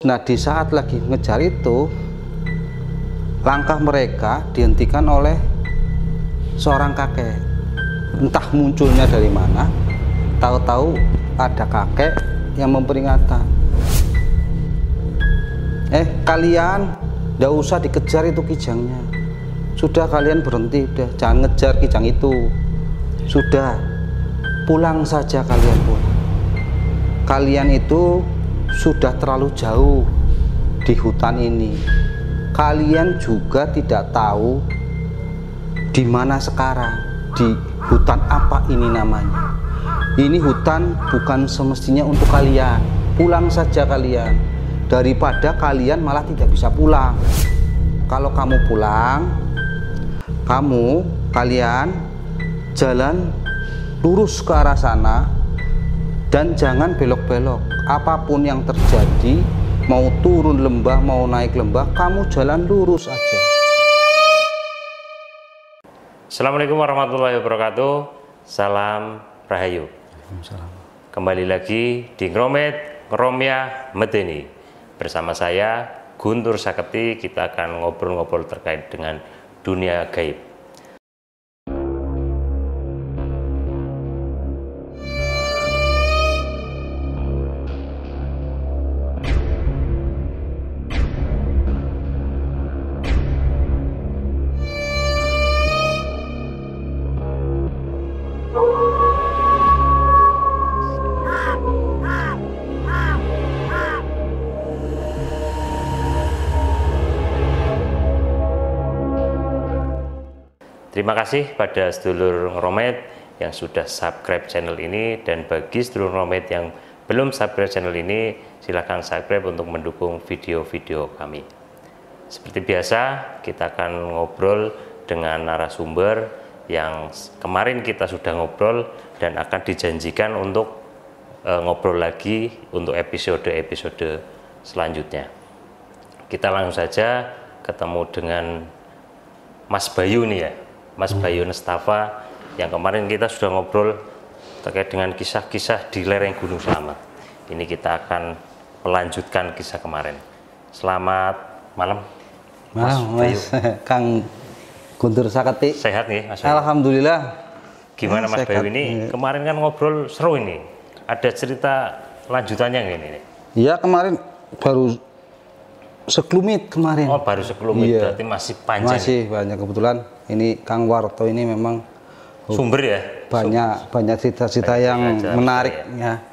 Nah, di saat lagi ngejar itu, langkah mereka dihentikan oleh seorang kakek. Entah munculnya dari mana, tahu-tahu ada kakek yang memperingatkan. Kalian nggak usah dikejar itu kijangnya. Sudah, kalian berhenti, udah jangan ngejar kijang itu. Sudah, pulang saja kalian pulang. Kalian itu sudah terlalu jauh di hutan ini. Kalian juga tidak tahu di mana sekarang, di hutan apa ini namanya. Ini hutan bukan semestinya untuk kalian. Pulang saja kalian, daripada kalian malah tidak bisa pulang. Kalau kamu pulang, kalian jalan lurus ke arah sana dan jangan belok-belok. Apapun yang terjadi, mau turun lembah, mau naik lembah, kamu jalan lurus aja. Assalamualaikum warahmatullahi wabarakatuh. Salam Rahayu. Kembali lagi di Ngromet Ngromyah Medeni. Bersama saya Guntur Saketi, kita akan ngobrol-ngobrol terkait dengan dunia gaib. Terima kasih pada sedulur Ngromet yang sudah subscribe channel ini, dan bagi sedulur Ngromet yang belum subscribe channel ini, silahkan subscribe untuk mendukung video-video kami. Seperti biasa, kita akan ngobrol dengan narasumber yang kemarin kita sudah ngobrol dan akan dijanjikan untuk ngobrol lagi untuk episode-episode selanjutnya. Kita langsung saja ketemu dengan Mas Bayu nih ya, Mas Bayu Nestafa, yang kemarin kita sudah ngobrol terkait dengan kisah-kisah di lereng Gunung Slamet. Ini kita akan melanjutkan kisah kemarin. Selamat malam, Mas Bayu. Kang Guntur Saketi. Sehat nih, Mas Bayu? Alhamdulillah. Gimana Mas Bayu ini? Kemarin kan ngobrol seru ini. Ada cerita lanjutannya nggak ini? Iya, kemarin baru sekelumit kemarin. Oh, baru sekelumit, iya. Berarti masih panjang. Masih banyak, kebetulan ini Kang Warto ini memang sumber ya. Banyak cerita-cerita yang menarik ya,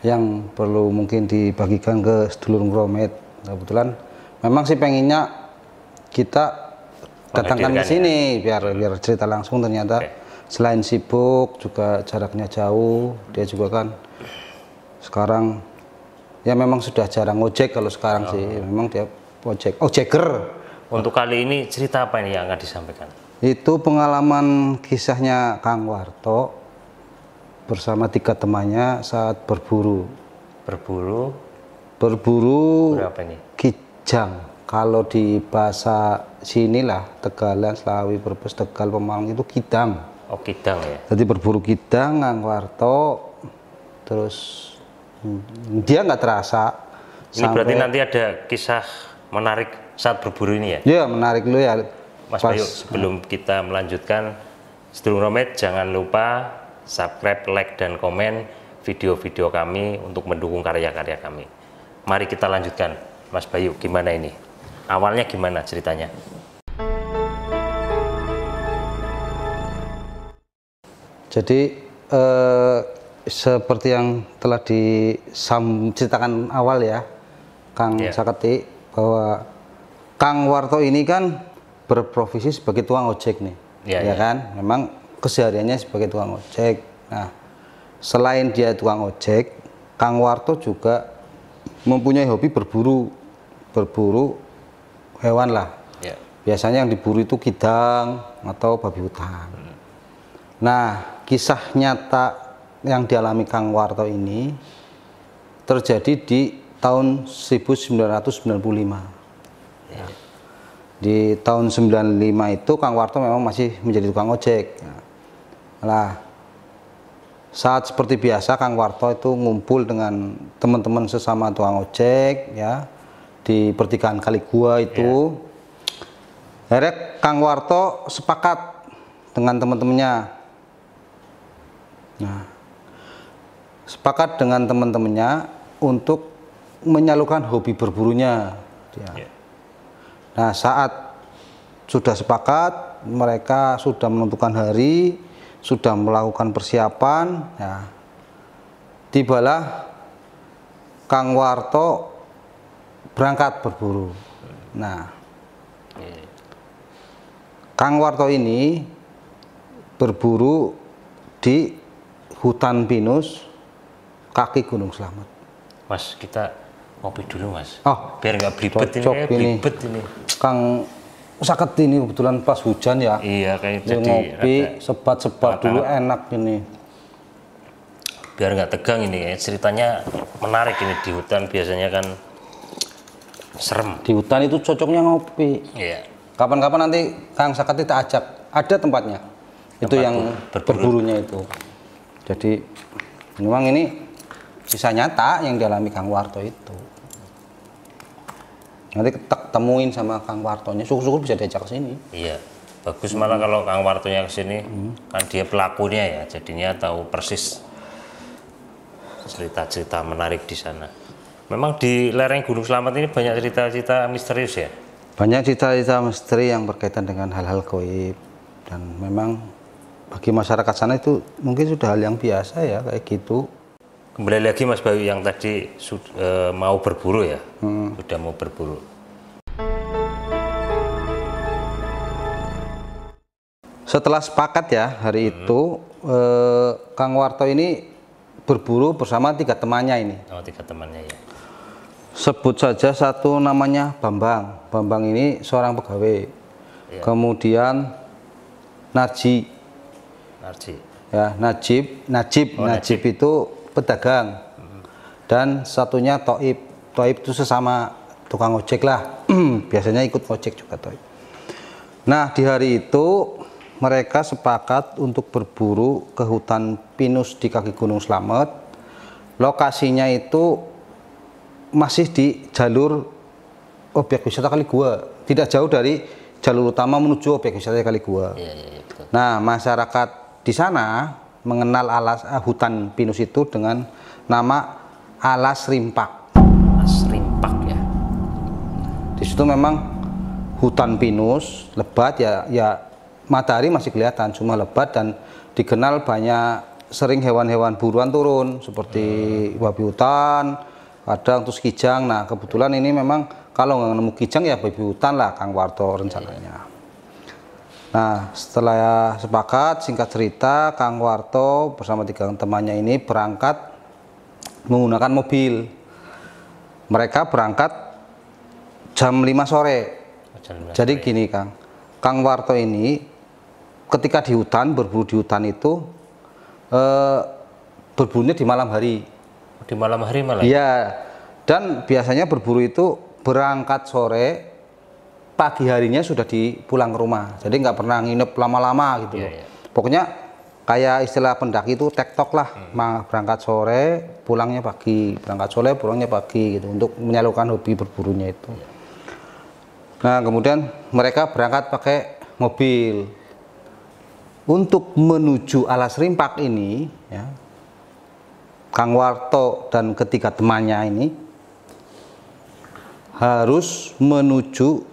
yang perlu mungkin dibagikan ke sedulur Ngromet. Kebetulan memang sih pengennya kita datangkan ke sini ya, biar cerita langsung. Ternyata selain sibuk juga jaraknya jauh, dia juga kan sekarang ya memang sudah jarang ojek. Kalau sekarang sih memang dia ojeker. Untuk kali ini cerita apa ini yang akan disampaikan? Itu pengalaman kisahnya Kang Warto bersama 3 temannya saat berburu berapa ini? Kijang. Kalau di bahasa sinilah, Tegalan, Slawi, Brebes, Tegal, Pemalang itu kidang. Oh, kidang ya. Jadi berburu kidang Kang Warto, terus dia nggak terasa. Ini berarti nanti ada kisah menarik saat berburu ini ya? Ya, menarik lu ya. Mas Bayu, sebelum kita melanjutkan, sedulur Ngromet jangan lupa subscribe, like, dan komen video-video kami untuk mendukung karya-karya kami. Mari kita lanjutkan. Mas Bayu, gimana ini? Awalnya gimana ceritanya? Jadi seperti yang telah diceritakan awal ya, Kang Saketi, bahwa Kang Warto ini kan berprofesi sebagai tukang ojek nih, ya kan? Memang kesehariannya sebagai tukang ojek. Nah, selain dia tukang ojek, Kang Warto juga mempunyai hobi berburu hewan lah. Biasanya yang diburu itu kidang atau babi hutan. Nah, kisah nyata yang dialami Kang Warto ini terjadi di tahun 1995. Di tahun 95 itu Kang Warto memang masih menjadi tukang ojek. Nah, Saat seperti biasa Kang Warto itu ngumpul dengan teman-teman sesama tukang ojek ya di pertigaan Kali Gua itu. Akhirnya Kang Warto sepakat dengan teman-temannya. Nah, sepakat dengan teman-temannya untuk menyalurkan hobi berburunya. Nah, saat sudah sepakat, mereka sudah menentukan hari, sudah melakukan persiapan, ya. Tibalah Kang Warto berangkat berburu. Nah, Kang Warto ini berburu di hutan pinus kaki Gunung Slamet. Mas, kita ngopi dulu Mas. Oh, biar nggak belibet ini, belibet ini. Kang sakit ini kebetulan pas hujan ya. Iya, kayak jadi ngopi sebat-sebat dulu enak ini. Biar nggak tegang ini, ceritanya menarik ini di hutan biasanya kan serem. Di hutan itu cocoknya ngopi. Iya. Kapan-kapan nanti Kang Sakati kita ajak, ada tempatnya. Itu yang berburunya itu. Jadi memang ini bisa nyata yang dialami Kang Warto itu. Nanti temuin sama Kang Wartonya, syukur-syukur bisa diajak ke sini. Iya, bagus malah kalau Kang Wartonya ke sini, kan dia pelakunya ya, jadinya tahu persis cerita-cerita menarik di sana. Memang di lereng Gunung Slamet ini banyak cerita-cerita misterius ya? Banyak cerita-cerita misteri yang berkaitan dengan hal-hal gaib, dan memang bagi masyarakat sana itu mungkin sudah hal yang biasa ya kayak gitu. Kembali lagi Mas Bayu yang tadi mau berburu ya, sudah mau berburu. Setelah sepakat ya hari itu, Kang Warto ini berburu bersama 3 temannya ini. Oh, 3 temannya ya. Sebut saja satu namanya Bambang. Bambang ini seorang pegawai. Ya. Kemudian Najib. Ya, Najib itu pedagang. Dan satunya Toib. Toib itu sesama tukang ojek lah. Biasanya ikut ojek juga Toib. Nah, di hari itu mereka sepakat untuk berburu ke hutan pinus di kaki Gunung Slamet. Lokasinya itu masih di jalur objek wisata Kali Gua, tidak jauh dari jalur utama menuju objek wisata Kali Gua. Betul. Nah, masyarakat di sana mengenal hutan pinus itu dengan nama Alas Rimpak. Alas Rimpak ya. Di situ memang hutan pinus lebat ya matahari masih kelihatan, cuma lebat dan dikenal banyak sering hewan-hewan buruan turun seperti babi hutan, kadang terus kijang. Nah, kebetulan ini memang kalau nggak nemu kijang ya babi hutan lah Kang Warto rencananya. Nah, setelah sepakat, singkat cerita, Kang Warto bersama 3 temannya ini berangkat menggunakan mobil. Mereka berangkat jam 5 sore. Jadi gini Kang Warto ini ketika di hutan, berburu di hutan itu berburunya di malam hari. Di malam hari malah? Iya, dan biasanya berburu itu berangkat sore, pagi harinya sudah pulang ke rumah. Jadi nggak pernah nginep lama-lama gitu loh. Pokoknya kayak istilah pendaki itu tektok lah, berangkat sore, pulangnya pagi, berangkat sore, pulangnya pagi gitu untuk menyalurkan hobi berburunya itu. Nah, kemudian mereka berangkat pakai mobil. Untuk menuju Alas Rimpak ini, ya, Kang Warto dan ketiga temannya ini harus menuju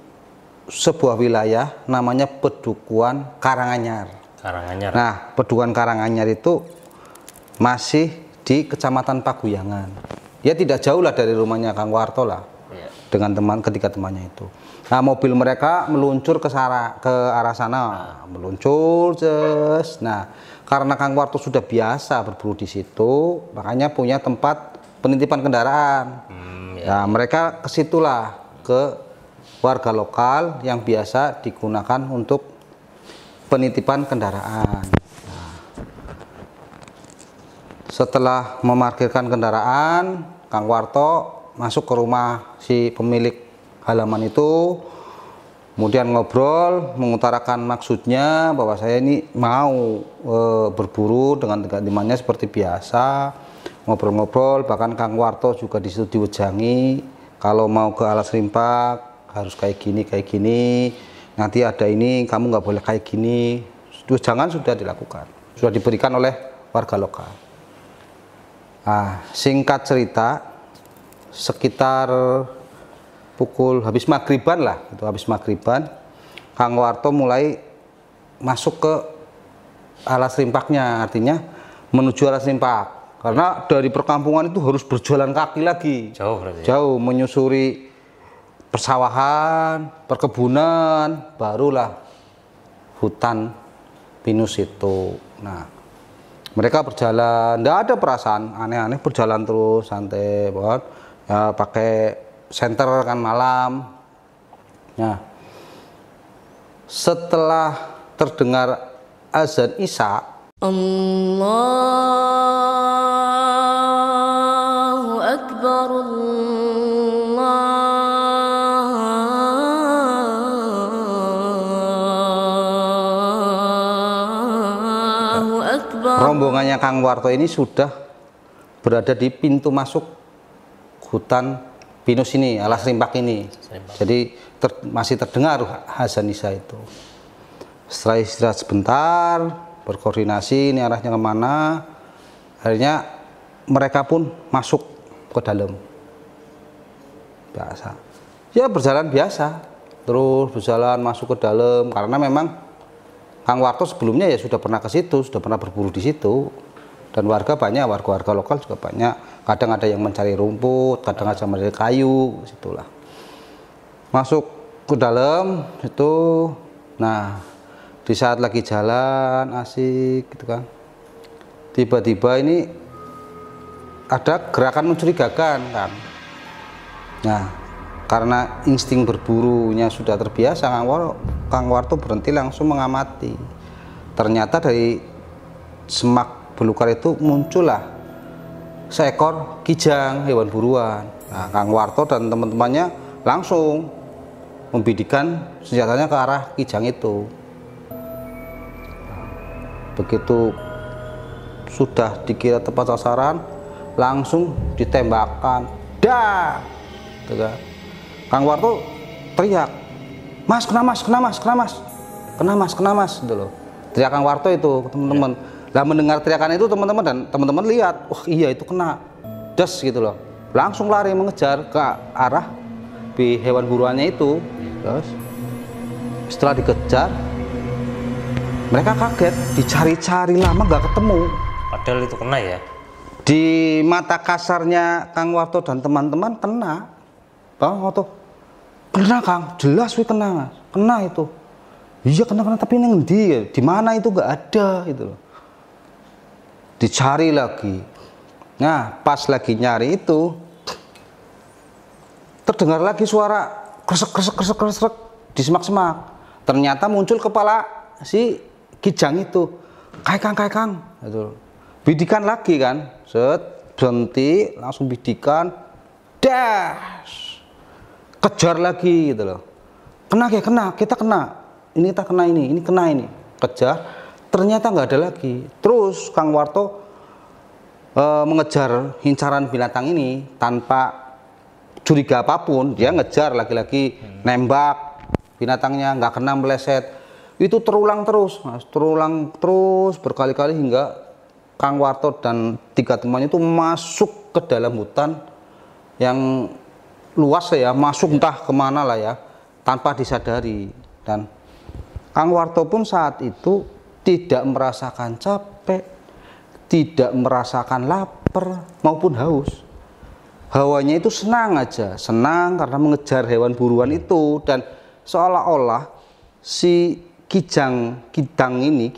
sebuah wilayah namanya Pedukuhan Karanganyar. Nah, Pedukuhan Karanganyar itu masih di Kecamatan Paguyangan. Ya tidak jauh lah dari rumahnya Kang Warto lah, dengan ketiga temannya itu. Nah, mobil mereka meluncur ke arah sana, meluncur, Nah, karena Kang Warto sudah biasa berburu di situ, makanya punya tempat penitipan kendaraan. Nah, mereka ke situlah, ke warga lokal yang biasa digunakan untuk penitipan kendaraan. Nah, setelah memarkirkan kendaraan, Kang Warto masuk ke rumah si pemilik halaman itu, Kemudian ngobrol, mengutarakan maksudnya bahwa saya ini mau berburu dengan teman-temannya seperti biasa. Ngobrol-ngobrol, bahkan Kang Warto juga di situ diwejangi. Kalau mau ke Alas Rimpak harus kayak gini. Nanti ada ini, kamu nggak boleh kayak gini. Jangan sudah dilakukan, sudah diberikan oleh warga lokal. Nah, singkat cerita, sekitar pukul habis maghriban lah, itu habis maghriban, Kang Warto mulai masuk ke Alas Rimpaknya, artinya menuju Alas Rimpak. Karena dari perkampungan itu harus berjalan kaki lagi, jauh berarti. Jauh, menyusuri persawahan, perkebunan, barulah hutan pinus itu. Nah, mereka berjalan, tidak ada perasaan aneh-aneh, berjalan terus santai, banget. Ya, pakai senter kan malam. Nah, setelah terdengar azan Isya, Allahu Akbar, Allahu Akbar. Rombongannya Kang Warto ini sudah berada di pintu masuk hutan pinus ini, Alas Rimpak ini. Jadi masih terdengar azan Isya itu. Setelah istirahat sebentar, berkoordinasi ini arahnya kemana, akhirnya mereka pun masuk ke dalam. Biasa ya, berjalan biasa, terus berjalan masuk ke dalam, karena memang Kang Warto sebelumnya ya sudah pernah ke situ, sudah pernah berburu di situ, dan warga warga lokal juga banyak. Kadang ada yang mencari rumput, kadang ada yang mencari kayu, situlah masuk ke dalam itu. Nah, di saat lagi jalan asik gitu kan, tiba-tiba ini ada gerakan mencurigakan kan. Nah, karena insting berburunya sudah terbiasa, Kang Warto berhenti langsung mengamati. Ternyata dari semak belukar itu muncullah seekor kijang, hewan buruan. Nah, Kang Warto dan teman-temannya langsung membidikan senjatanya ke arah kijang itu. Begitu sudah dikira tepat sasaran, langsung ditembakkan. Dah! Kang Warto teriak, "Mas, kena mas, kena mas, kena mas, kena mas, kena mas," gitu loh. Teriak Kang Warto itu, teman-teman. Lah mendengar teriakan itu teman-teman, dan teman-teman lihat, oh iya itu kena, des gitu loh. Langsung lari mengejar ke arah hewan buruannya itu. Terus setelah dikejar, mereka kaget, dicari-cari lama nggak ketemu. Padahal itu kena ya. Di mata kasarnya Kang Warto dan teman-teman kena. Kang Warto, kena Kang, jelas wih kena Mas, kena itu. Iya kena, tapi yang di mana itu nggak ada gitu loh. Dicari lagi. Nah, pas lagi nyari itu, terdengar lagi suara kresek di semak-semak. Ternyata muncul kepala si kijang itu. Kayak Kang, gitu. Bidikan lagi kan, set, berhenti, langsung bidikan, dash, kejar lagi gitu loh. Kena, kita kena, ini kita kena ini kena ini, kejar, ternyata nggak ada lagi. Terus Kang Warto mengejar incaran binatang ini tanpa curiga apapun. Dia ngejar lagi-lagi, nembak binatangnya, nggak kena, meleset. Itu terulang terus, Mas, terulang terus berkali-kali hingga Kang Warto dan 3 temannya itu masuk ke dalam hutan yang luas ya, masuk entah kemana lah ya, tanpa disadari. Dan Kang Warto pun saat itu tidak merasakan capek, tidak merasakan lapar maupun haus. Hawanya itu senang aja, senang karena mengejar hewan buruan itu. Dan seolah-olah si kijang ini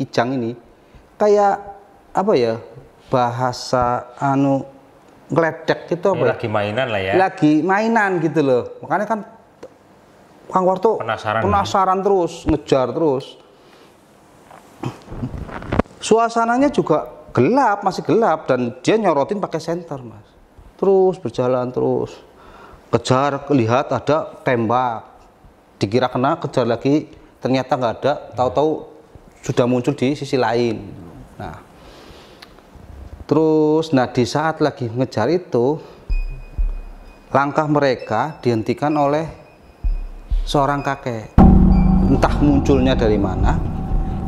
kayak apa ya, bahasa ngeledek gitu apa? Lagi mainan lah ya. Lagi mainan gitu loh. Makanya kan Kang Warto penasaran terus, ngejar terus. Suasananya juga gelap, masih gelap, dan dia nyorotin pakai senter, Mas. Terus berjalan terus. Kejar, lihat ada tembak. dikira kena, kejar lagi, ternyata nggak ada, tahu-tahu sudah muncul di sisi lain. Nah, terus di saat lagi ngejar itu, langkah mereka dihentikan oleh seorang kakek. Entah munculnya dari mana,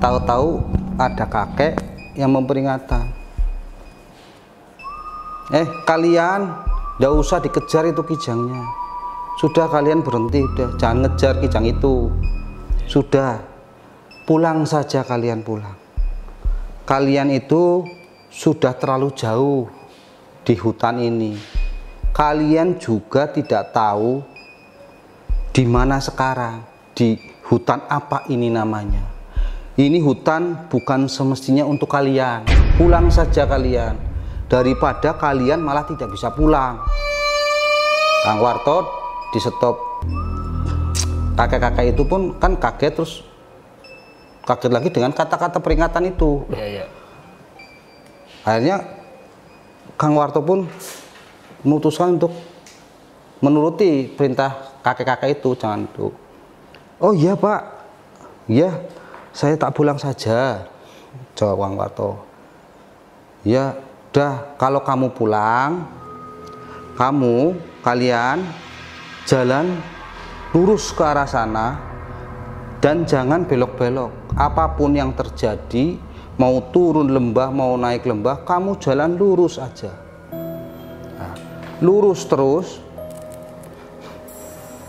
tahu-tahu ada kakek yang memperingatkan. Kalian nggak usah dikejar itu kijangnya. Sudah, kalian berhenti, udah jangan ngejar kijang itu. Sudah, pulang saja kalian, pulang. Kalian itu sudah terlalu jauh di hutan ini. Kalian juga tidak tahu di mana sekarang, di hutan apa ini namanya. Ini hutan bukan semestinya untuk kalian. Pulang saja kalian, daripada kalian malah tidak bisa pulang. Kang Warto di stop. Kakek-kakek itu pun kan kaget, terus kaget lagi dengan kata-kata peringatan itu. Akhirnya Kang Warto pun memutuskan untuk menuruti perintah kakek-kakek itu. Jangan tuh. Oh iya Pak, iya saya tak pulang saja, jawab Kang Warto. Ya udah, kalau kamu pulang, kalian jalan lurus ke arah sana dan jangan belok-belok. Apapun yang terjadi, mau turun lembah, mau naik lembah, kamu jalan lurus aja. Nah, lurus terus,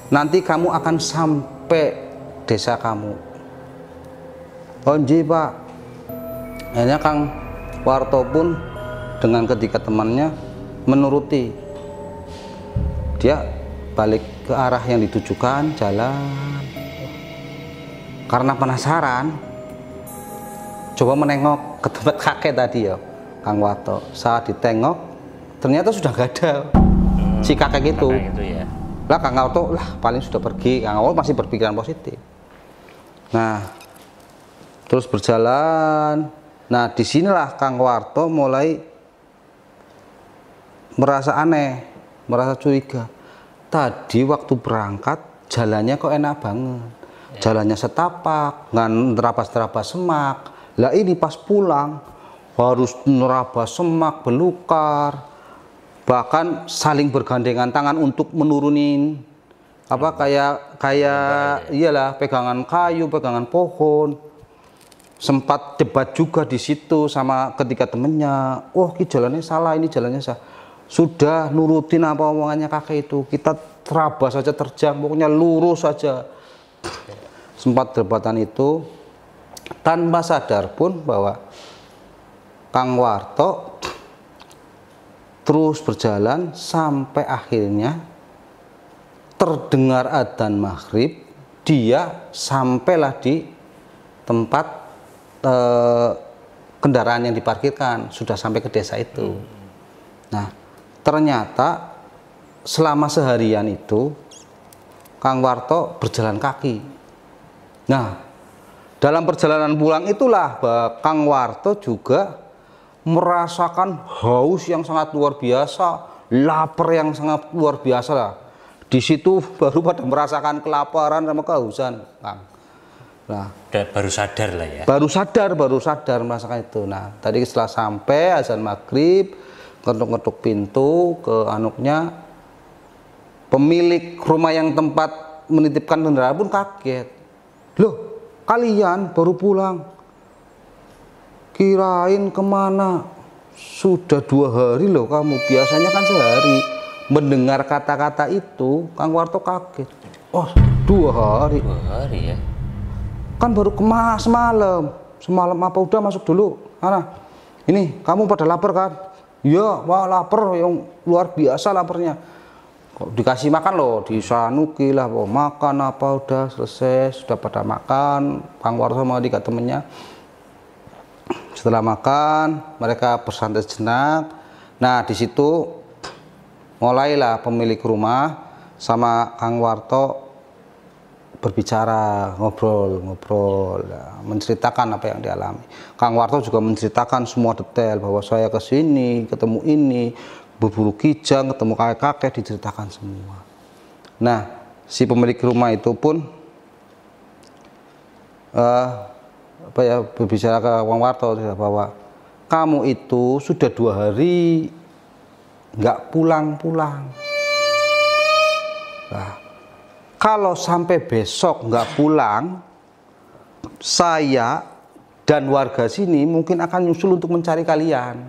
nanti kamu akan sampai desa kamu. Oh nggih Pak. Akhirnya Kang Warto pun dengan ketiga temannya menuruti. Dia balik ke arah yang ditujukan, jalan. Karena penasaran, coba menengok ke tempat kakek tadi ya, Kang Warto. Saat ditengok, ternyata sudah gak ada si kakek itu. Ya. Lah Kang Warto lah paling sudah pergi. Kang Warto masih berpikiran positif. Nah, terus berjalan. Nah, disinilah Kang Warto mulai merasa aneh, merasa curiga. Tadi waktu berangkat jalannya kok enak banget, jalannya setapak, nggak nerabas-nerabas semak. Lah ini pas pulang harus nerabas semak, belukar, bahkan saling bergandengan tangan untuk menurunin apa kayak iyalah, pegangan kayu, pegangan pohon. Sempat debat juga di situ sama ketiga temennya. Oh, ini jalannya salah, ini jalannya salah. Sudah nurutin apa omongannya kakek itu, kita terabas saja, terjang, pokoknya lurus saja. Sempat debatan itu, tanpa sadar pun bahwa Kang Warto terus berjalan sampai akhirnya terdengar adzan maghrib. Dia sampailah di tempat kendaraan yang diparkirkan, sudah sampai ke desa itu. Nah, ternyata selama seharian itu Kang Warto berjalan kaki. Nah, dalam perjalanan pulang itulah Kang Warto juga merasakan haus yang sangat luar biasa, lapar yang sangat luar biasa lah. Di situ baru pada merasakan kelaparan sama kehausan, Kang. Nah, baru sadar lah ya. Baru sadar merasakan itu. Nah, tadi setelah sampai azan maghrib, ngetuk-ngetuk pintu ke anaknya, pemilik rumah yang tempat menitipkan kendaraan pun kaget. Loh, kalian baru pulang? Kirain kemana? Sudah 2 hari loh kamu, biasanya kan sehari. Mendengar kata-kata itu, Kang Warto kaget. Oh, 2 hari. 2 hari ya? Kan baru semalam. Semalam apa udah masuk dulu? Ana, ini kamu pada lapar kan? Iya, wah lapar yang luar biasa laparnya. Kok dikasih makan loh, disanuki lah, mau makan apa udah selesai, sudah pada makan. Kang Warto sama 3 temennya. Setelah makan, mereka bersantai sejenak. Nah, di situ mulailah pemilik rumah sama Kang Warto berbicara, ngobrol, menceritakan apa yang dialami. Kang Warto juga menceritakan semua detail bahwa saya ke sini, ketemu ini, berburu kijang, ketemu kakek-kakek, diceritakan semua. Nah, si pemilik rumah itu pun berbicara ke Kang Warto bahwa kamu itu sudah 2 hari nggak pulang-pulang. Nah, kalau sampai besok nggak pulang, saya dan warga sini mungkin akan nyusul untuk mencari kalian.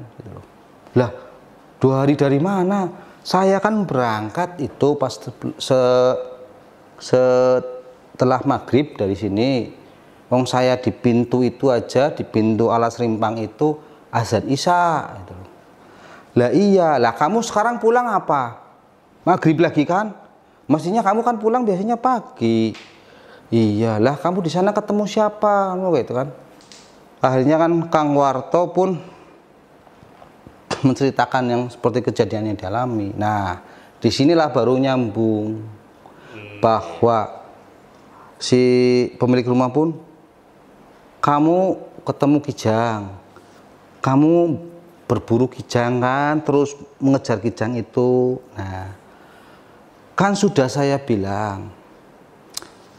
Lah, 2 hari dari mana? Saya kan berangkat itu pas setelah maghrib dari sini. Wong saya di pintu itu aja, di pintu Alas Rimpang itu azan Isya. Lah iya, lah kamu sekarang pulang apa? Maghrib lagi kan? Mestinya kamu kan pulang biasanya pagi. Iyalah, kamu di sana ketemu siapa? Gitu kan? Akhirnya kan Kang Warto pun menceritakan yang seperti kejadian yang dialami. Nah, disinilah baru nyambung bahwa si pemilik rumah pun, kamu ketemu Kijang, kamu berburu Kijang kan, terus mengejar Kijang itu. Nah, kan sudah saya bilang,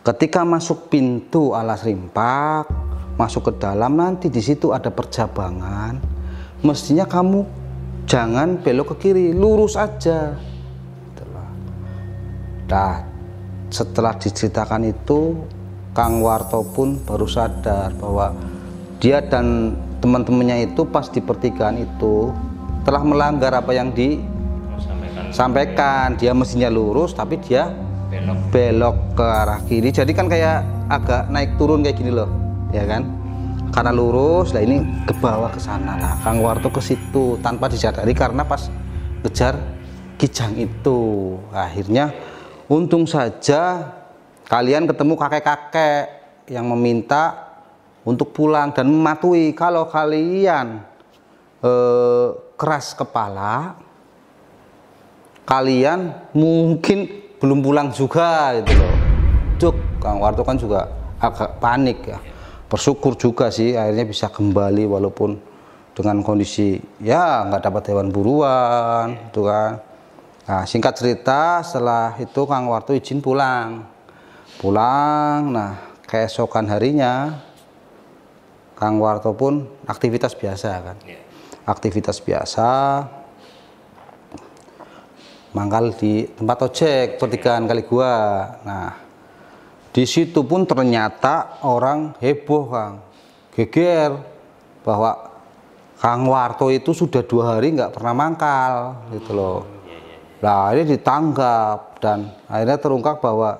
ketika masuk pintu Alas Rimpak, masuk ke dalam, nanti di situ ada percabangan, mestinya kamu jangan belok ke kiri, lurus aja. Nah, setelah diceritakan itu, Kang Warto pun baru sadar bahwa dia dan teman-temannya itu pas di pertigaan itu telah melanggar apa yang disampaikan. Dia mestinya lurus, tapi dia belok ke arah kiri. Jadi kan kayak agak naik turun kayak gini loh, ya kan? Karena lurus, lah ini ke bawah ke sana. Nah, Kang Warto ke situ tanpa disadari karena pas kejar Kijang itu. Akhirnya untung saja kalian ketemu kakek-kakek yang meminta untuk pulang dan mematuhi. Kalau kalian keras kepala, kalian mungkin belum pulang juga gitu loh. Cuk, Kang Warto kan juga agak panik ya. Bersyukur juga sih akhirnya bisa kembali walaupun dengan kondisi ya nggak dapat hewan buruan gitu kan. Nah, singkat cerita setelah itu Kang Warto izin pulang. Nah keesokan harinya Kang Warto pun aktivitas biasa kan. Aktivitas biasa, mangkal di tempat ojek pertigaan Kali Gua. Nah, di situ pun ternyata orang heboh, Kang, geger bahwa Kang Warto itu sudah 2 hari nggak pernah mangkal gitu loh. Nah, ini ditanggap dan akhirnya terungkap bahwa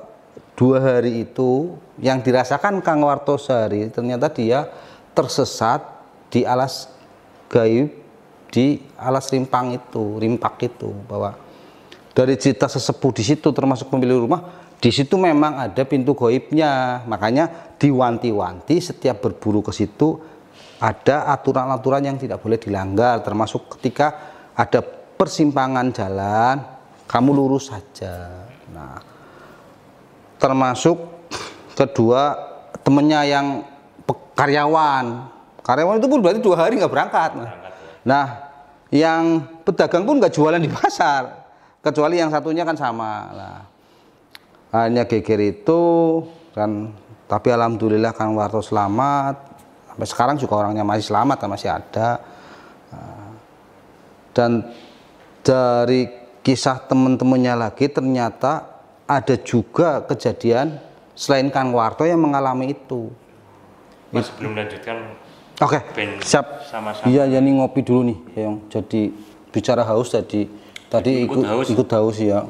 2 hari itu yang dirasakan Kang Warto sehari ternyata dia tersesat di alas gaib di Alas Rimpak itu, bahwa dari cerita sesepuh di situ termasuk pemilik rumah, di situ memang ada pintu gaibnya. Makanya diwanti-wanti setiap berburu ke situ ada aturan-aturan yang tidak boleh dilanggar, termasuk ketika ada persimpangan jalan kamu lurus saja. Nah, termasuk kedua temennya yang karyawan itu pun berarti 2 hari nggak berangkat. Nah, yang pedagang pun nggak jualan di pasar, kecuali yang satunya kan sama. Nah, hanya geger itu kan, tapi alhamdulillah Kang Warto selamat. Sampai sekarang juga orangnya masih selamat, masih ada. Dan dari kisah teman-temannya lagi ternyata ada juga kejadian selain Kang Warto yang mengalami itu. Mas, sebelum lanjutkan, oke, siap. Sama-sama. Iya, ya nih ngopi dulu nih, yang jadi bicara haus tadi ikut haus ya.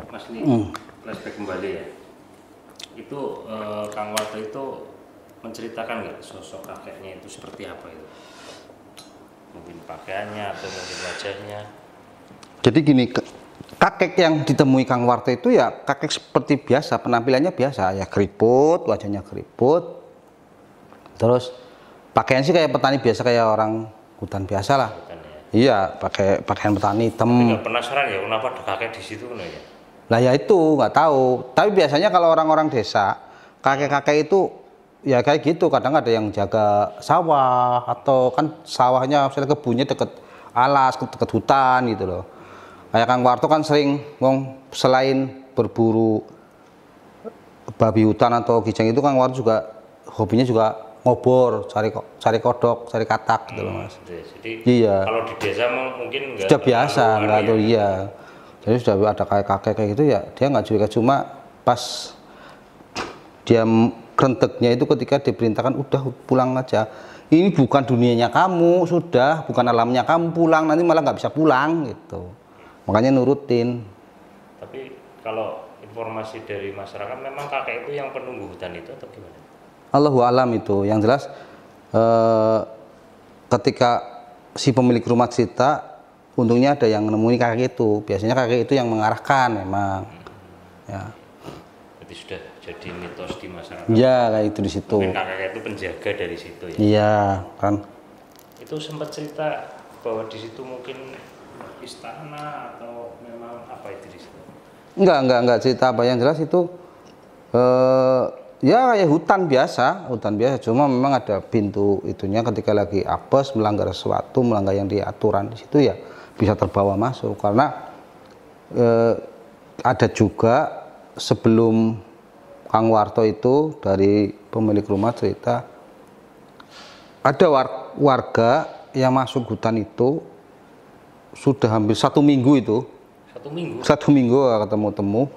Mas, ini flashback kembali ya. Itu Kang Warto itu menceritakan nggak sosok kakeknya itu seperti apa itu? Mungkin pakaiannya atau mungkin wajahnya. Jadi gini, kakek yang ditemui Kang Warto itu ya kakek seperti biasa, penampilannya biasa ya, keriput, wajahnya keriput, terus pakaian sih kayak petani biasa, kayak orang hutan biasa lah. Iya, pakai pakaian petani hitam. Tapi nggak penasaran ya kenapa ada kakek di situ ya? Lah ya itu nggak tahu. Tapi biasanya kalau orang-orang desa, kakek-kakek itu ya kayak gitu. Kadang ada yang jaga sawah atau kan sawahnya misalnya kebunnya deket alas, deket hutan gitu loh. Kayak Kang Warto kan sering selain berburu babi hutan atau kijang itu Kang Warto juga hobinya juga ngobor, cari kodok, cari katak gitu loh Mas. Jadi iya. Kalau di desa mungkin enggak Sudah biasa, enggak tuh iya. Jadi sudah ada kakek-kakek kayak gitu ya, dia nggak curiga, cuma pas dia kerenteknya itu ketika diperintahkan udah pulang aja. Ini bukan dunianya kamu, sudah bukan alamnya kamu, pulang nanti malah nggak bisa pulang gitu. Makanya nurutin. Tapi kalau informasi dari masyarakat memang kakek itu yang penunggu hutan itu atau gimana? Allahu alam itu. Yang jelas ketika si pemilik rumah cerita, untungnya ada yang nemui kakek itu. Biasanya kakek itu yang mengarahkan memang. Ya. Berarti sudah jadi mitos di masyarakat. Iya, kayak itu di situ. Mungkin kakek itu penjaga dari situ ya. Iya, kan. Itu sempat cerita bahwa di situ mungkin istana atau memang apa itu di situ? Enggak cerita apa, yang jelas itu ya kayak hutan biasa, cuma memang ada pintu itunya ketika lagi apes melanggar sesuatu, melanggar yang diaturan di situ ya bisa terbawa masuk. Karena ada juga sebelum Kang Warto itu dari pemilik rumah cerita ada warga yang masuk hutan itu sudah hampir 1 minggu itu. 1 minggu? 1 minggu ketemu-temu.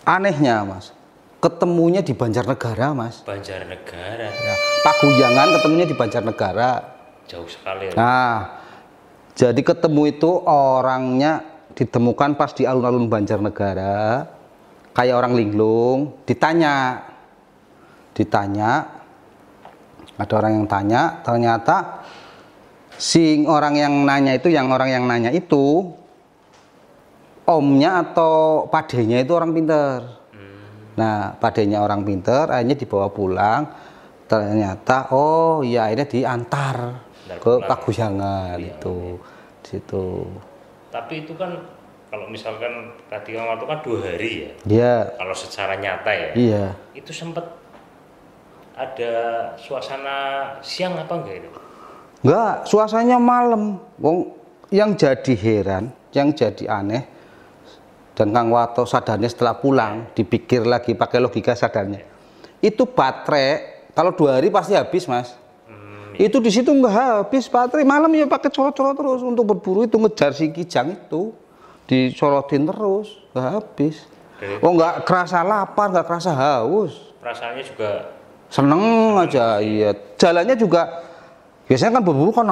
Anehnya Mas, ketemunya di Banjarnegara Mas. Banjarnegara? Ya, Paguyangan ketemunya di Banjarnegara. Jauh sekali ya? Nah, jadi ketemu itu orangnya ditemukan pas di alun-alun Banjarnegara. Kayak orang linglung, ditanya, ada orang yang tanya, ternyata orang yang nanya itu omnya atau padenya itu orang pinter. Nah, padenya orang pinter, akhirnya dibawa pulang, ternyata oh iya akhirnya diantar ke Paguyangan itu, di situ. Tapi itu kan kalau misalkan tadi Kang Warto kan 2 hari ya. Iya. Kalau secara nyata ya. Iya. Itu sempat ada suasana siang apa enggak itu? Enggak, suasananya malam. Wong yang jadi heran, yang jadi aneh, dan Kang Warto sadarnya setelah pulang, dipikir lagi pakai logika sadarnya. Itu baterai kalau 2 hari pasti habis Mas. Itu di situ enggak habis baterai, malam ya pakai colot-colot terus untuk berburu itu, ngejar si kijang itu. Disorotin terus, nggak habis. Oh nggak kerasa lapar, nggak kerasa haus. Perasaannya juga seneng aja, iya. Jalannya juga biasanya kan berburu kan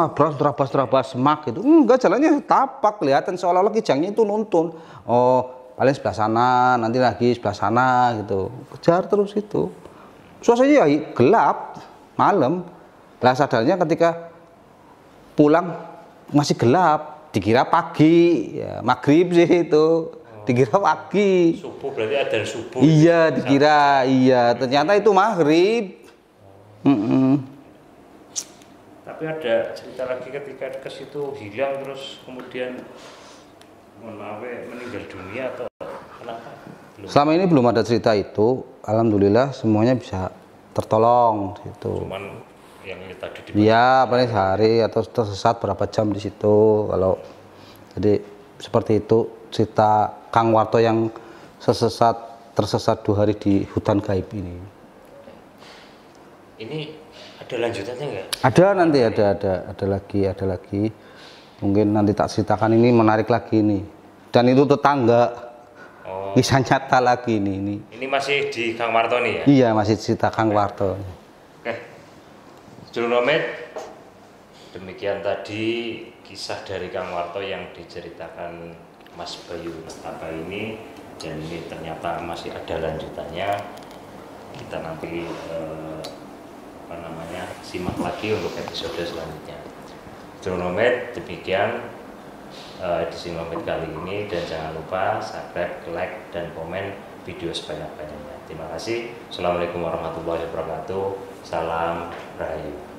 terabas semak gitu. Enggak, jalannya tapak, kelihatan seolah-olah kijangnya itu nuntun. Oh paling sebelah sana, nanti lagi sebelah sana gitu. Kejar terus itu. Suasananya ya gelap, malam. Lah sadarnya ketika pulang masih gelap. Dikira pagi, ya, maghrib sih itu, dikira pagi. Subuh berarti adzan subuh. Iya, dikira, iya. Ternyata itu maghrib. Tapi ada cerita lagi ketika ke situ hilang terus kemudian meninggal dunia atau kenapa? Selama ini belum ada cerita itu. Alhamdulillah semuanya bisa tertolong gitu. Cuman yang ini tadi ya paling sehari atau tersesat berapa jam di situ. Kalau jadi seperti itu cerita Kang Warto yang tersesat 2 hari di hutan gaib ini. Ini ada lanjutannya nggak? Ada nanti ada lagi. Mungkin nanti tak ceritakan, ini menarik lagi nih. Dan itu tetangga. Oh. Kisah nyata lagi ini. Ini masih di Kang Warto nih ya? Iya, masih cerita Kang Warto. Sedulur Romed, demikian tadi kisah dari Kang Warto yang diceritakan Mas Bayu Nestapa ini, dan ini ternyata masih ada lanjutannya. Kita nanti simak lagi untuk episode selanjutnya. Sedulur Romed, demikian edisi Romed kali ini, dan jangan lupa subscribe, like, dan komen video sebanyak-banyaknya. Terima kasih. Assalamualaikum warahmatullahi wabarakatuh. Salam Rahayu.